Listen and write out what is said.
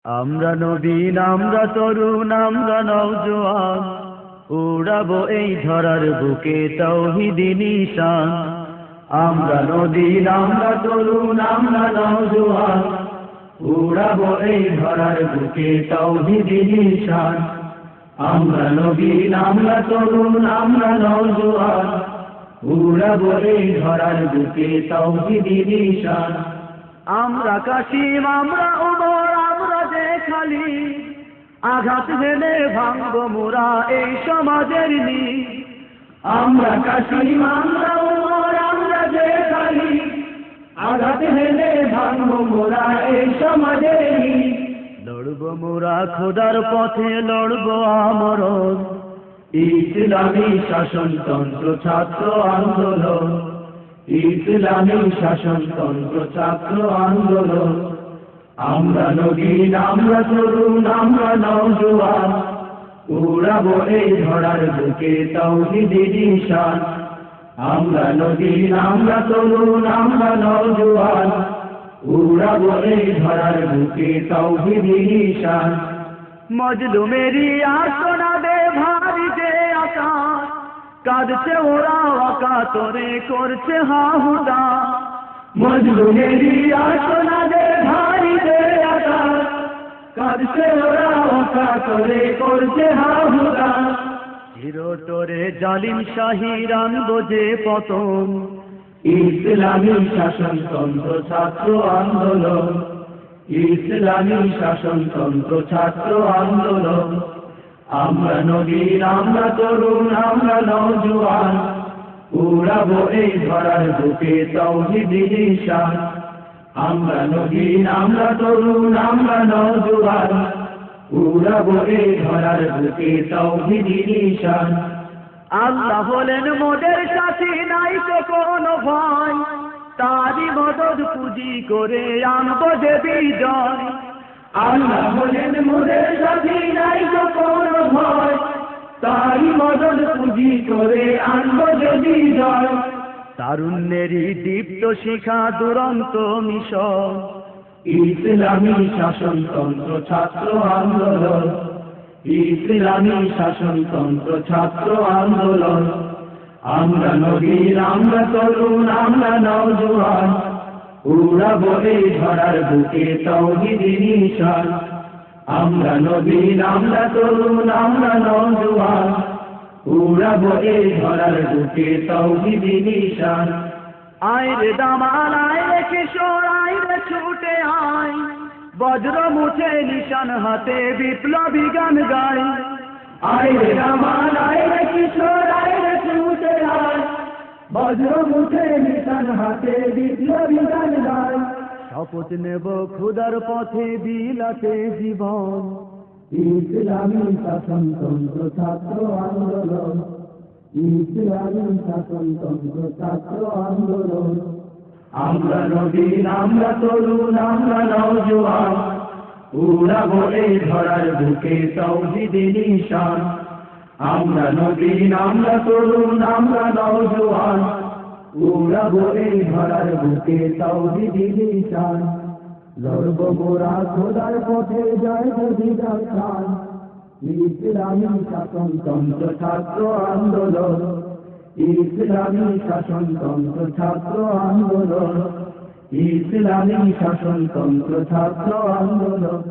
আমরা নবীন, আমরা তরুণ, আমরা নওজোয়ান, উড়াবো এই ধরার বুকে তাওহীদি নিশান। আমরা নবীন, আমরা তরুণ, আমরা নওজোয়ান, উড়াবো এই ধরার বুকে তাওহীদি নিশান। আমরা নবীন, আমরা তরুণ, আমরা নওজোয়ান, উড়াবো এই ধরার বুকে তাওহীদি নিশান। আমরা কাসিম, আমরা ওমর, আমরা যে খালি, আঘাত হেলে ভাঙবো মোরা এই সমাজের নি। আমরা কাসিম, আমরা ওমর, আমরা যে খালি, আঘাত হেলে ভাঙবো মোরা এই সমাজের নি। লড়বো মোরা খোদার পথে, লড়বো আমরণ, ইসলামী শাসনতন্ত্র ছাত্র আন্দোলন, ইসলামী শাসনতন্ত্র ছাত্র আন্দোলন। আমরা নবীন, আমরা তরুণ, আমরা নওজোয়ান, উড়াবো এই ধরার বুকে তাওহীদি নিশান। আমরা নবীন, আমরা তরুণ, আমরা নওজোয়ান, উড়াবো এই ধরার বুকে তাওহীদি নিশান। মজলুমেরি আর্তনাদে ভারী যে আকাশ, কাঁদছে ওরা অকাতরে করছে হাহুদা। মজলুমেরি আর্তনাদে ভারী যে আকাশ, কাঁদছে ওরা অকাতরে করছে হাহুদা। চিরতরে জালিম শাহীর আনবো যে পতন, ইসলামী শাসনতন্ত্র ছাত্র আন্দোলন, ইসলামী শাসনতন্ত্র ছাত্র আন্দোলন। আমরা নবীন, আমরা তরুণ, আমরা নওজোয়ান, উড়াবো এই ধরার বুকে তাওহীদি নিশান। আমরা নবীন, আমরা তরুণ, আমরা নওজোয়ান, উড়াবো এই ধরার বুকে তাওহীদি নিশান। আল্লাহ হলেন মোদের সাথী, নাই তো কোনো ভয়, তারই মদদ পুঁজি করে আনবো যে বিজয়। আল্লাহ হলেন মোদের সাথী, নাই তো কোনো ভয়, তারই মদদ পুঁজি করে আনবো যে বিজয়। তারুণ্যেরই দীপ্ত শিখা দুরন্ত মিশন, ইসলামী শাসনতন্ত্র ছাত্র আন্দোলন, ইসলামী শাসনতন্ত্র ছাত্র আন্দোলন। আমরা নবীন, আমরা তরুণ, আমরা নওজোয়ান, উড়াবো এই ধরার বুকে তাওহীদি নিশান। আমরা নবীন, আমরা তরুণ, আমরা নওজোয়ান, উড়াবো এই ধরার বুকে তাওহীদি নিশান। আয় রে দামান, আয় রে কিশোর, আয় রে ছুটে আয়, বজ্র মুঠে নিশান হাতে বিপ্লবী গান গায়। আয় রে দামান, আয় রে কিশোর, আয় রে ছুটে আয়, বজ্র মুঠে নিশান হাতে বিপ্লবী গান গায়। শপথ নেব খোদার পথে বিলাতে জীবন, ইসলামী শাসনতন্ত্র ছাত্র আন্দোলন, ইসলামী শাসনতন্ত্র ছাত্র আন্দোলন। আমরা নবীন, আমরা তরুণ, আমরা নওজোয়ান, উড়াবো এই ধরার বুকে তাওহীদি নিশান। আমরা নবীন, আমরা তরুণ, আমরা নওজোয়ান, উড়াবো এই ধরার বুকে তাওহীদি নিশান। লড়বো মোরা খোদার পথে, জয় বিজয় গান, ইসলামী শাসনতন্ত্র ছাত্র আন্দোলন, ইসলামী শাসনতন্ত্র ছাত্র আন্দোলন, ইসলামী শাসনতন্ত্র ছাত্র আন্দোলন।